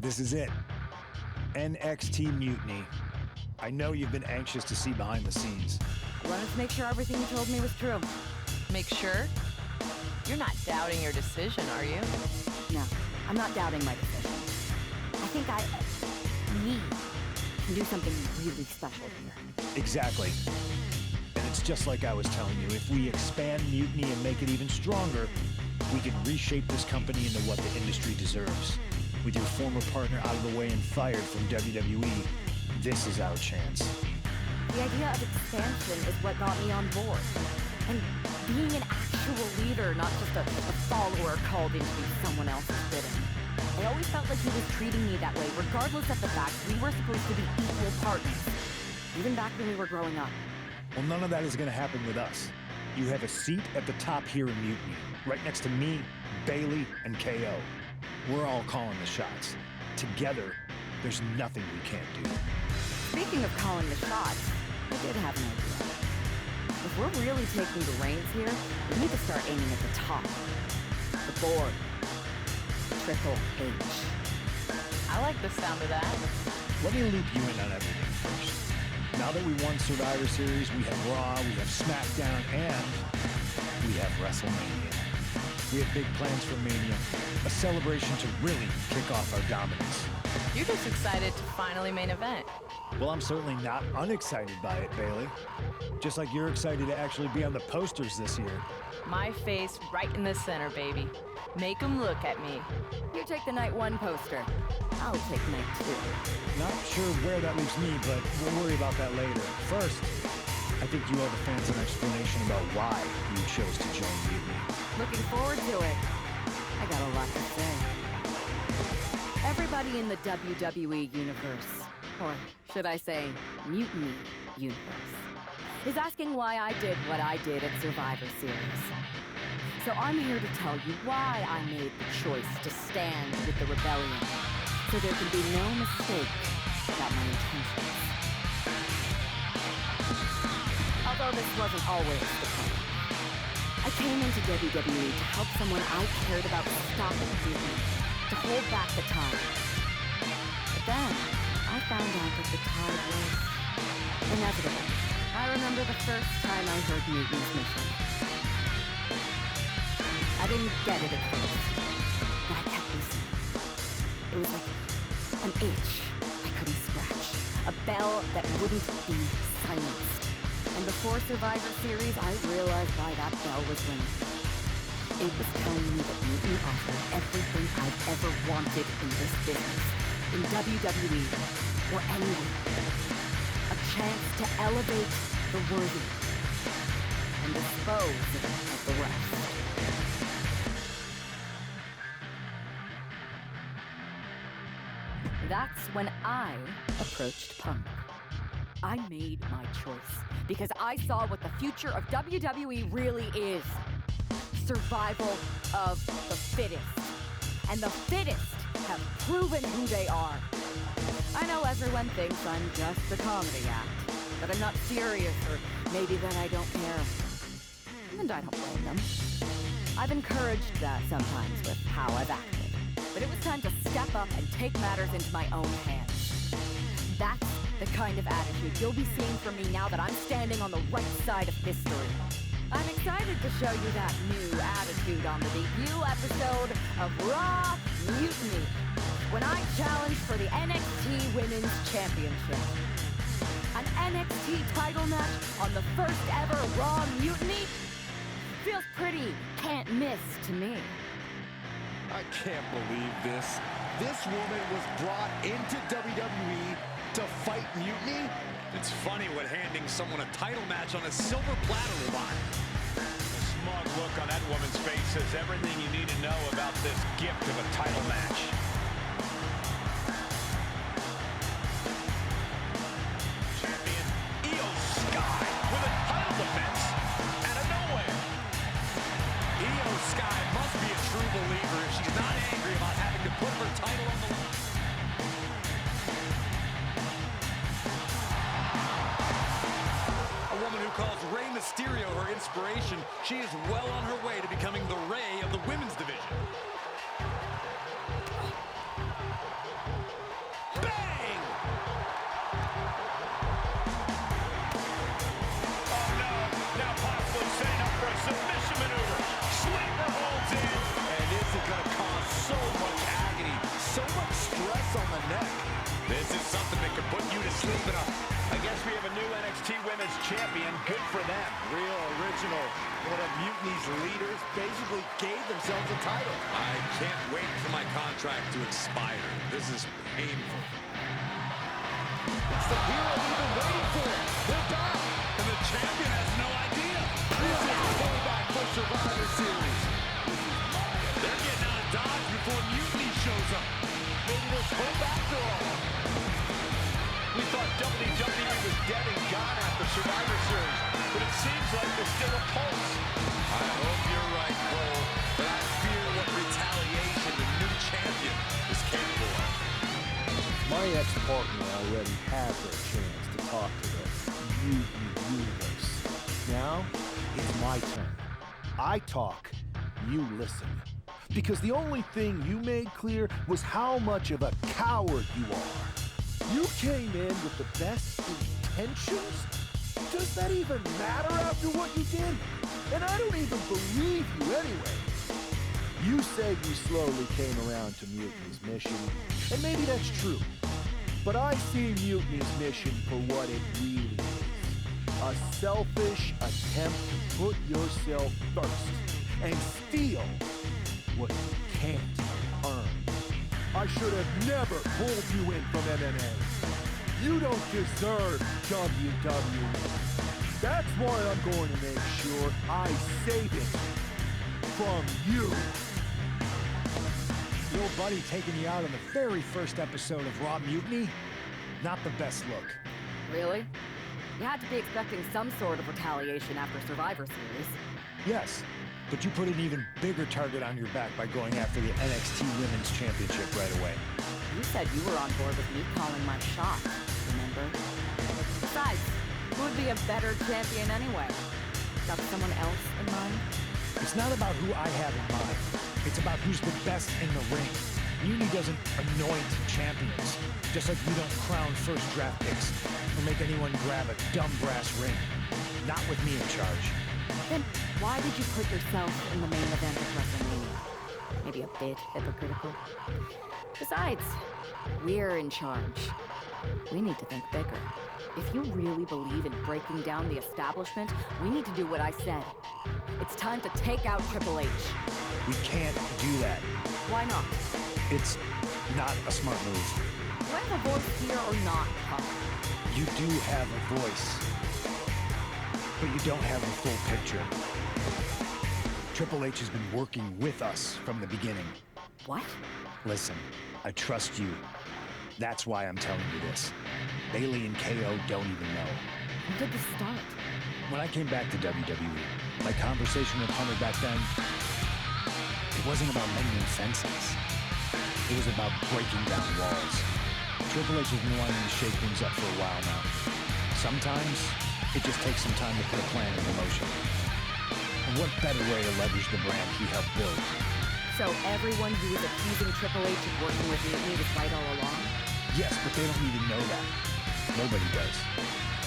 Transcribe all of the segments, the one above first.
This is it. NXT Mutiny. I know you've been anxious to see behind the scenes. I wanted to make sure everything you told me was true. Make sure? You're not doubting your decision, are you? No, I'm not doubting my decision. I think we can do something really special here. Exactly. And it's just like I was telling you, if we expand Mutiny and make it even stronger, we can reshape this company into what the industry deserves. With your former partner out of the way and fired from WWE, this is our chance. The idea of expansion is what got me on board. And being an actual leader, not just a follower called in to do someone else's bidding. I always felt like he was treating me that way, regardless of the fact we were supposed to be equal partners. Even back when we were growing up. Well, none of that is going to happen with us. You have a seat at the top here in Mutiny, right next to me, Bailey, and KO. We're all calling the shots. Together, there's nothing we can't do. Speaking of calling the shots, I did have an idea. If we're really taking the reins here, we need to start aiming at the top. The board. Triple H. I like the sound of that. Let me loop you in on everything first. Now that we won Survivor Series, we have Raw, we have SmackDown, and we have WrestleMania. We have big plans for Mania, a celebration to really kick off our dominance. You're just excited to finally main event. Well, I'm certainly not unexcited by it, Bailey. Just like you're excited to actually be on the posters this year. My face right in the center, baby. Make them look at me. You take the night one poster. I'll take night two. Not sure where that leaves me, but we'll worry about that later. First, I think you owe the fans an explanation about why you chose to join Mutiny. Looking forward to it. I got a lot to say. Everybody in the WWE universe, or should I say, Mutiny universe, is asking why I did what I did at Survivor Series. So I'm here to tell you why I made the choice to stand with the rebellion, so there can be no mistake about my intentions. Although this wasn't always the plan. I came into WWE to help someone I cared about stopping Mutiny, to hold back the tide. But then, I found out that the tide was inevitable. I remember the first time I heard Mutiny's mission. I didn't get it at first, but I kept listening. It was like an itch I couldn't scratch, a bell that wouldn't be silenced. And before Survivor Series, I realized why that bell was ringing. It was telling me that Mutiny offered everything I've ever wanted in this business, in WWE, or anywhere. A chance to elevate the worthy and dispose of the rest. That's when I approached Punk. I made my choice because I saw what the future of WWE really is. Survival of the fittest. And the fittest have proven who they are. I know everyone thinks I'm just a comedy act, that I'm not serious, or maybe that I don't care. And I don't blame them. I've encouraged that sometimes with how I've acted. But it was time to step up and take matters into my own hands. That's the kind of attitude you'll be seeing from me now that I'm standing on the right side of history. I'm excited to show you that new attitude on the debut episode of Raw Mutiny, when I challenge for the NXT Women's Championship. An NXT title match on the first ever Raw Mutiny? Feels pretty can't miss to me. I can't believe this. This woman was brought into WWE to fight Mutiny? It's funny what handing someone a title match on a silver platter will buy. The smug look on that woman's face says everything you need to know about this gift of a title match. Champion Io Sky with a title defense out of nowhere. Io Sky must be a true believer if she's not angry about having to put her title on the line. A woman who calls Rey Mysterio her inspiration, she is well on her way to becoming the Rey of the women's division. unconventional. One of Mutiny's leaders basically gave themselves a title. I can't wait for my contract to expire. This is painful. It's the hero we've been waiting for. They're back. And the champion has no idea. This is payback for Survivor Series. They're getting out of Dodge before Mutiny shows up. Maybe there's hope after all. We thought WWE was dead and gone after Survivor Series, but it seems like there's still a pulse. I hope you're right, Cole, but I fear what retaliation the new champion is capable of. My ex-partner already had their chance to talk to the Mutiny universe. Now, it's my turn. I talk, you listen. Because the only thing you made clear was how much of a coward you are. You came in with the best intentions? Does that even matter after what you did? And I don't even believe you anyway. You say you slowly came around to Mutiny's mission, and maybe that's true. But I see Mutiny's mission for what it really is. A selfish attempt to put yourself first and steal what you can't earn. I should have never pulled you in from MMA. You don't deserve WWE. That's why I'm going to make sure I save it from you. Your old buddy taking you out on the very first episode of Raw Mutiny? Not the best look. Really? You had to be expecting some sort of retaliation after Survivor Series. Yes, but you put an even bigger target on your back by going after the NXT Women's Championship right away. You said you were on board with me calling my shot, remember? Besides, who would be a better champion anyway? Got someone else in mind? It's not about who I have in mind. It's about who's the best in the ring. Mutiny doesn't anoint champions, just like we don't crown first draft picks or make anyone grab a dumb brass ring. Not with me in charge. Then why did you put yourself in the main event of WrestleMania? Maybe a bit hypocritical. Besides, we're in charge. We need to think bigger. If you really believe in breaking down the establishment, we need to do what I said. It's time to take out Triple H. We can't do that. Why not? It's not a smart move. Do I have a voice here or not, Punk? You do have a voice, but you don't have the full picture. Triple H has been working with us from the beginning. What? Listen, I trust you. That's why I'm telling you this. Bayley and KO don't even know. When did this start? When I came back to WWE, my conversation with Hunter back then, it wasn't about mending fences. It was about breaking down walls. Triple H has been wanting to shake things up for a while now. Sometimes, it just takes some time to put a plan into motion. And what better way to leverage the brand he helped build? So everyone who was accusing Triple H of working with Mutiny was right all along? Yes, but they don't even know that. Nobody does.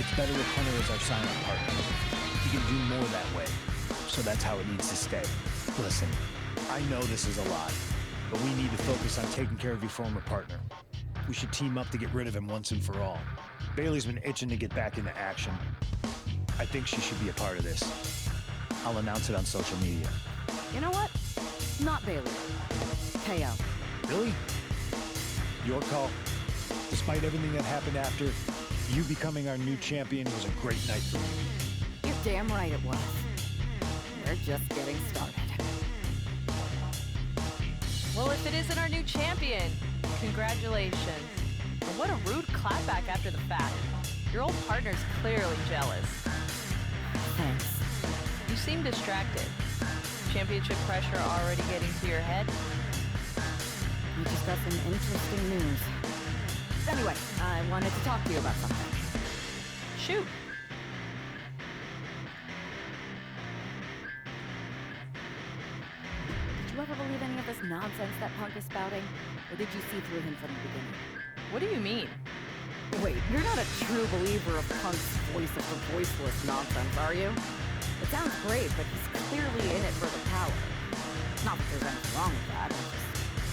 It's better with Hunter as our silent partner. He can do more that way. So that's how it needs to stay. Listen, I know this is a lot, but we need to focus on taking care of your former partner. We should team up to get rid of him once and for all. Bayley's been itching to get back into action. I think she should be a part of this. I'll announce it on social media. You know what? Not Bayley. KO. Really? Your call. Despite everything that happened after, you becoming our new champion was a great night for me. You're damn right it was. We're just getting started. Well, if it isn't our new champion, congratulations. And what a rude clapback after the fact. Your old partner's clearly jealous. Thanks. You seem distracted. Championship pressure already getting to your head? We just got some interesting news. Anyway, I wanted to talk to you about something. Shoot. Did you ever believe any of this nonsense that Punk is spouting? Or did you see through him from the beginning? What do you mean? Wait, you're not a true believer of Punk's voice of the voiceless nonsense, are you? It sounds great, but he's clearly in it for the power. Not that there's anything wrong with that, I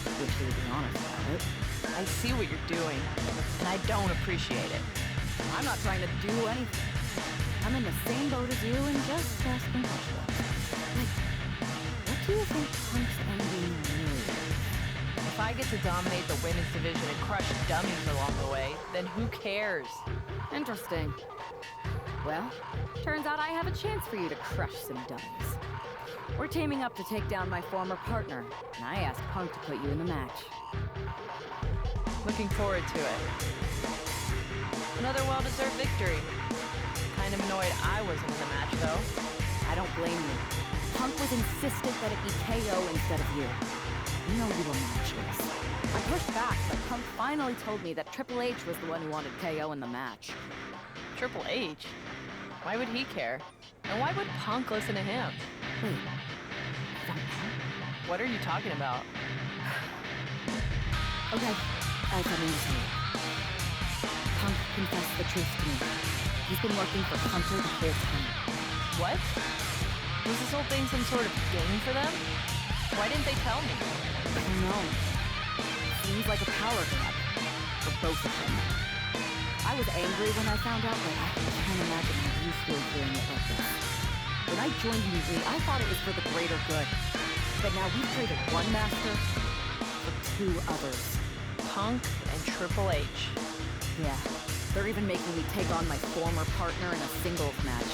just wish he would be honest about it. I see what you're doing, and I don't appreciate it. I'm not trying to do anything. I'm in the same boat as you and just asking questions. Like, what do you think Punk's ending is? If I get to dominate the women's division and crush dummies along the way, then who cares? Interesting. Well, turns out I have a chance for you to crush some dummies. We're teaming up to take down my former partner, and I asked Punk to put you in the match. Looking forward to it. Another well-deserved victory. Kind of annoyed I wasn't in the match, though. I don't blame you. Punk was insistent that it be KO instead of you. You know you were matchless. I pushed back, but Punk finally told me that Triple H was the one who wanted KO in the match. Triple H? Why would he care? And why would Punk listen to him? Wait, I don't know. What are you talking about? Okay, I have something to say. Punk confessed the truth to me. He's been working for Hunter the whole time. What? Was this whole thing some sort of game for them? Why didn't they tell me? I don't know. Seems like a power grab. For both of them. I was angry when I found out, but I can't imagine how you feel hearing it like this. When I joined Mutiny, I thought it was for the greater good. But now we've traded one master for two others. Punk and Triple H. Yeah, they're even making me take on my former partner in a singles match.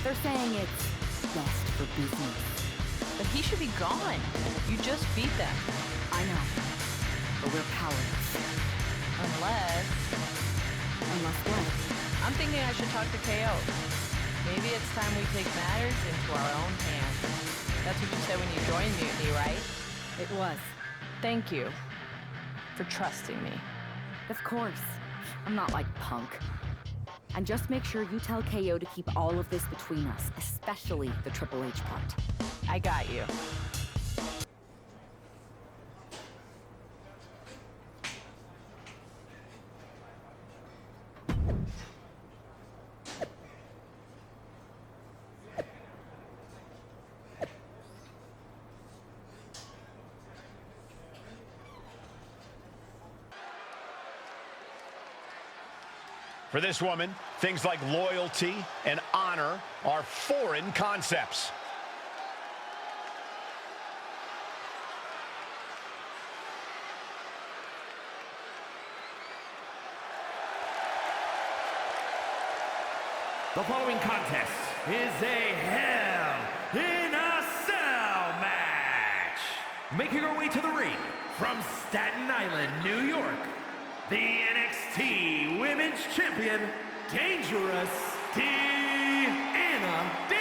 They're saying it's best for business. But he should be gone. You just beat them. I know, but we're powerless. Unless what? I'm thinking I should talk to KO. Maybe it's time we take matters into our own hands. That's what you said when you joined Mutiny, right? It was. Thank you for trusting me. Of course. I'm not like Punk. And just make sure you tell KO to keep all of this between us, especially the Triple H part. I got you. For this woman, things like loyalty and honor are foreign concepts. The following contest is a Hell in a Cell match. Making her way to the ring from Staten Island, New York, the NXT Women's Champion, Dangerous Deanna Diaz.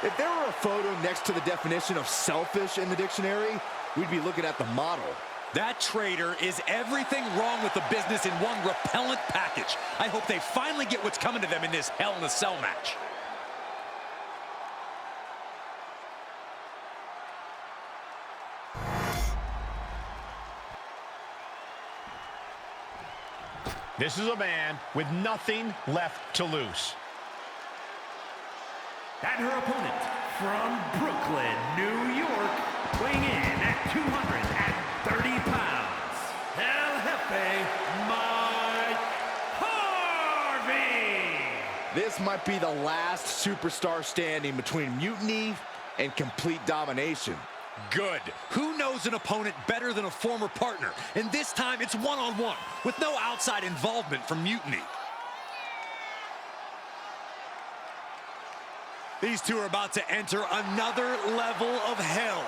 If there were a photo next to the definition of selfish in the dictionary, we'd be looking at the model. That traitor is everything wrong with the business in one repellent package. I hope they finally get what's coming to them in this Hell in a Cell match. This is a man with nothing left to lose. And her opponent from Brooklyn, New York, weighing in at 230 pounds, El Jefe, Mike Harvey. This might be the last superstar standing between Mutiny and complete domination. Good. Who knows an opponent better than a former partner? And this time it's one-on-one, with no outside involvement from Mutiny. These two are about to enter another level of hell.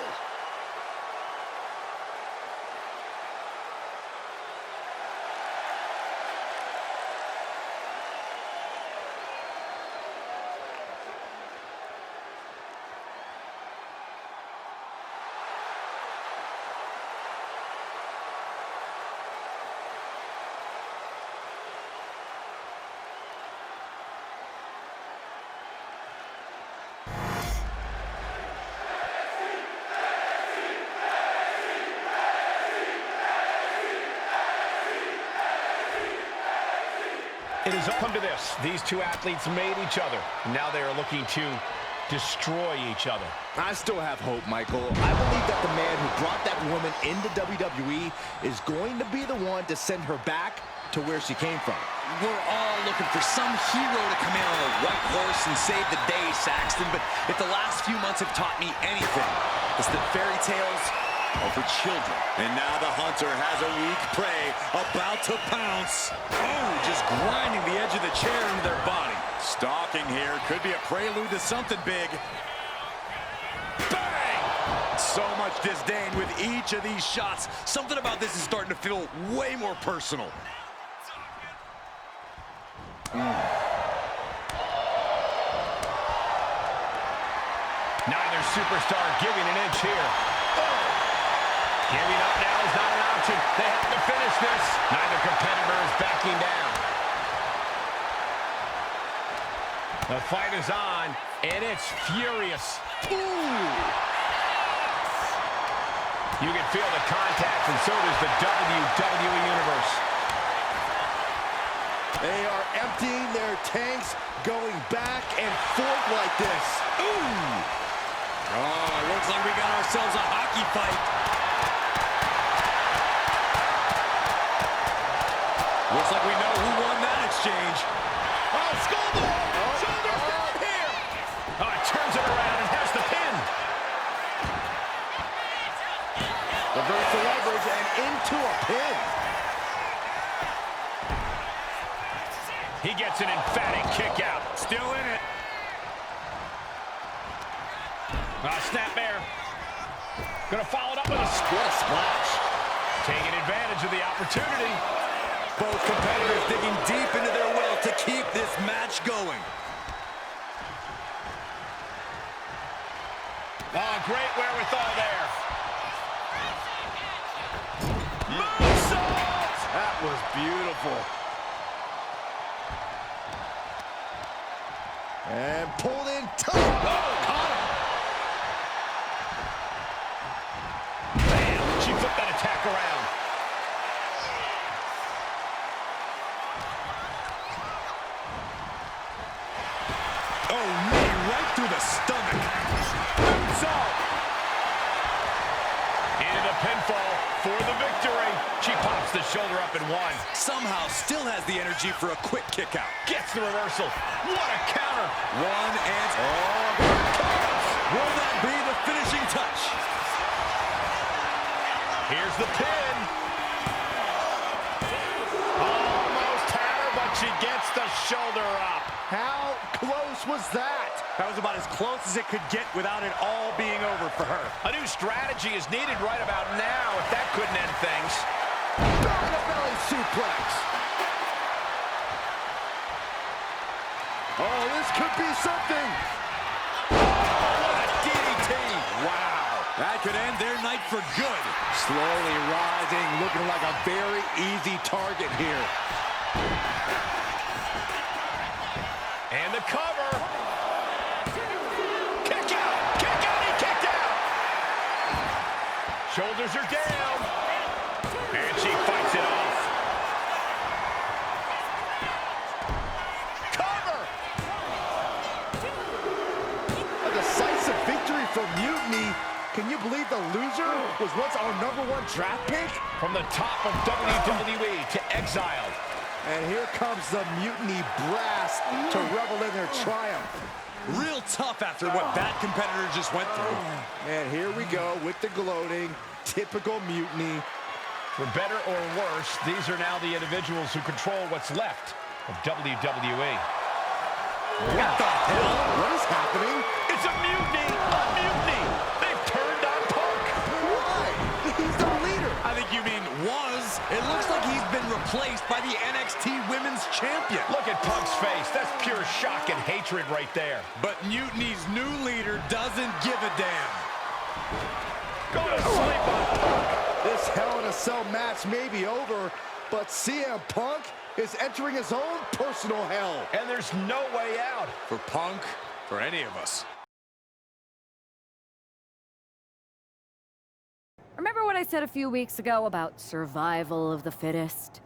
It has come to this. These two athletes made each other. Now they are looking to destroy each other. I still have hope, Michael. I believe that the man who brought that woman into WWE is going to be the one to send her back to where she came from. We're all looking for some hero to come in on a white horse and save the day, Saxton, but if the last few months have taught me anything, it's that fairy tales are for children. And now the hunter has a weak prey about to pounce. Oh, just grinding the edge of the chair into their body. Stalking here could be a prelude to something big. Bang! So much disdain with each of these shots. Something about this is starting to feel way more personal. Neither superstar giving an inch here. Giving up now is not an option. They have to finish this. Neither competitor is backing down. The fight is on, and it's furious. Ooh. You can feel the contact, and so does the WWE Universe. They are emptying their tanks, going back and forth like this. Ooh. Oh, looks like we got ourselves a hockey fight. Looks like we know who won that exchange. Oh, Skullball! Shoulders down here! Oh, it turns it around and has the pin. Reverse the leverage and into a pin. He gets an emphatic kick out. Still in it. Snapmare. Gonna follow it up with a Splash. taking advantage of the opportunity. Both competitors digging deep into their will to keep this match going. Oh, great wherewithal there. Moonsault! That was beautiful. And pulled in toe. Oh, caught him. Bam! She flipped that attack around. Oh, knee right through the stomach. Moonsault! Into the pinfall for the victory. She pops the shoulder up and one. Somehow still has the energy for a quick kick out. Gets the reversal. What a counter. One and oh, here it comes. Will that be the finishing touch? Here's the pin. Almost had her, but she gets the shoulder up. How close was that? That was about as close as it could get without it all being over for her. A new strategy is needed right about now if that couldn't end things. Belly suplex. Oh, this could be something. What a DDT. Wow. That could end their night for good. Slowly rising, looking like a very easy target here. And the cover. Kick out. Kick out. He kicked out. Shoulders are down. And she fights it off. Cover. A decisive victory for Mutiny. Can you believe the loser was once our #1 draft pick? From the top of WWE to exiled. And here comes the Mutiny brass to revel in their triumph. Real tough after what that competitor just went through. And here we go with the gloating. Typical Mutiny. For better or worse, these are now the individuals who control what's left of WWE. What the hell? What is happening? It's a mutiny! A mutiny! They've turned on Punk! Why? He's the leader. I think you mean was. It looks like he's been replaced by the NXT Women's Champion. Look at Punk's face. That's pure shock and hatred right there. But Mutiny's new leader doesn't give a damn. Go to sleep on Punk. This Hell in a Cell match may be over, but CM Punk is entering his own personal hell. And there's no way out. For Punk, for any of us. Remember what I said a few weeks ago about survival of the fittest?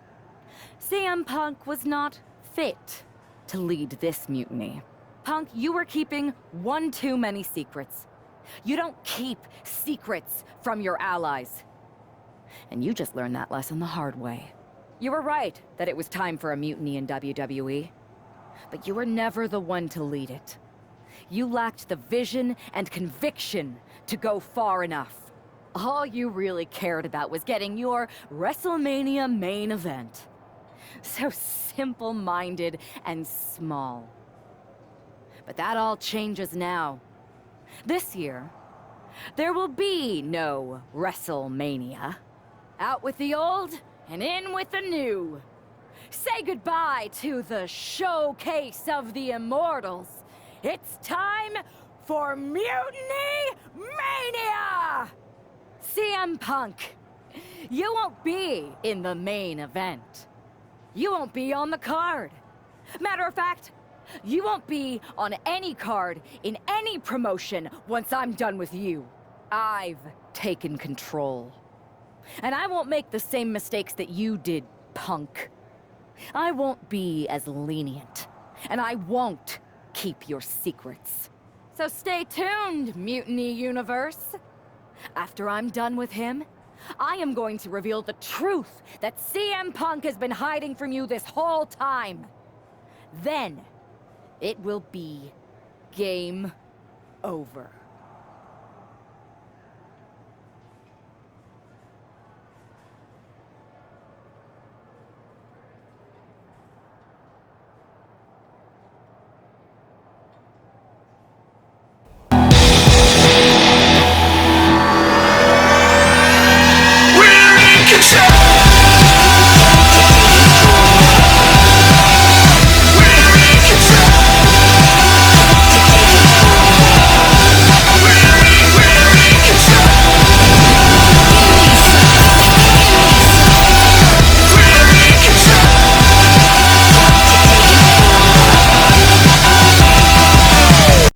CM Punk was not fit to lead this mutiny. Punk, you were keeping one too many secrets. You don't keep secrets from your allies. And you just learned that lesson the hard way. You were right that it was time for a mutiny in WWE. But you were never the one to lead it. You lacked the vision and conviction to go far enough. All you really cared about was getting your WrestleMania main event. So simple-minded and small. But that all changes now. This year, there will be no WrestleMania. Out with the old and in with the new. Say goodbye to the showcase of the immortals. It's time for Mutiny Mania! CM Punk, you won't be in the main event. You won't be on the card. Matter of fact, you won't be on any card in any promotion once I'm done with you. I've taken control. And I won't make the same mistakes that you did, Punk. I won't be as lenient. And I won't keep your secrets. So stay tuned, Mutiny Universe. After I'm done with him, I am going to reveal the truth that CM Punk has been hiding from you this whole time. Then, it will be game over.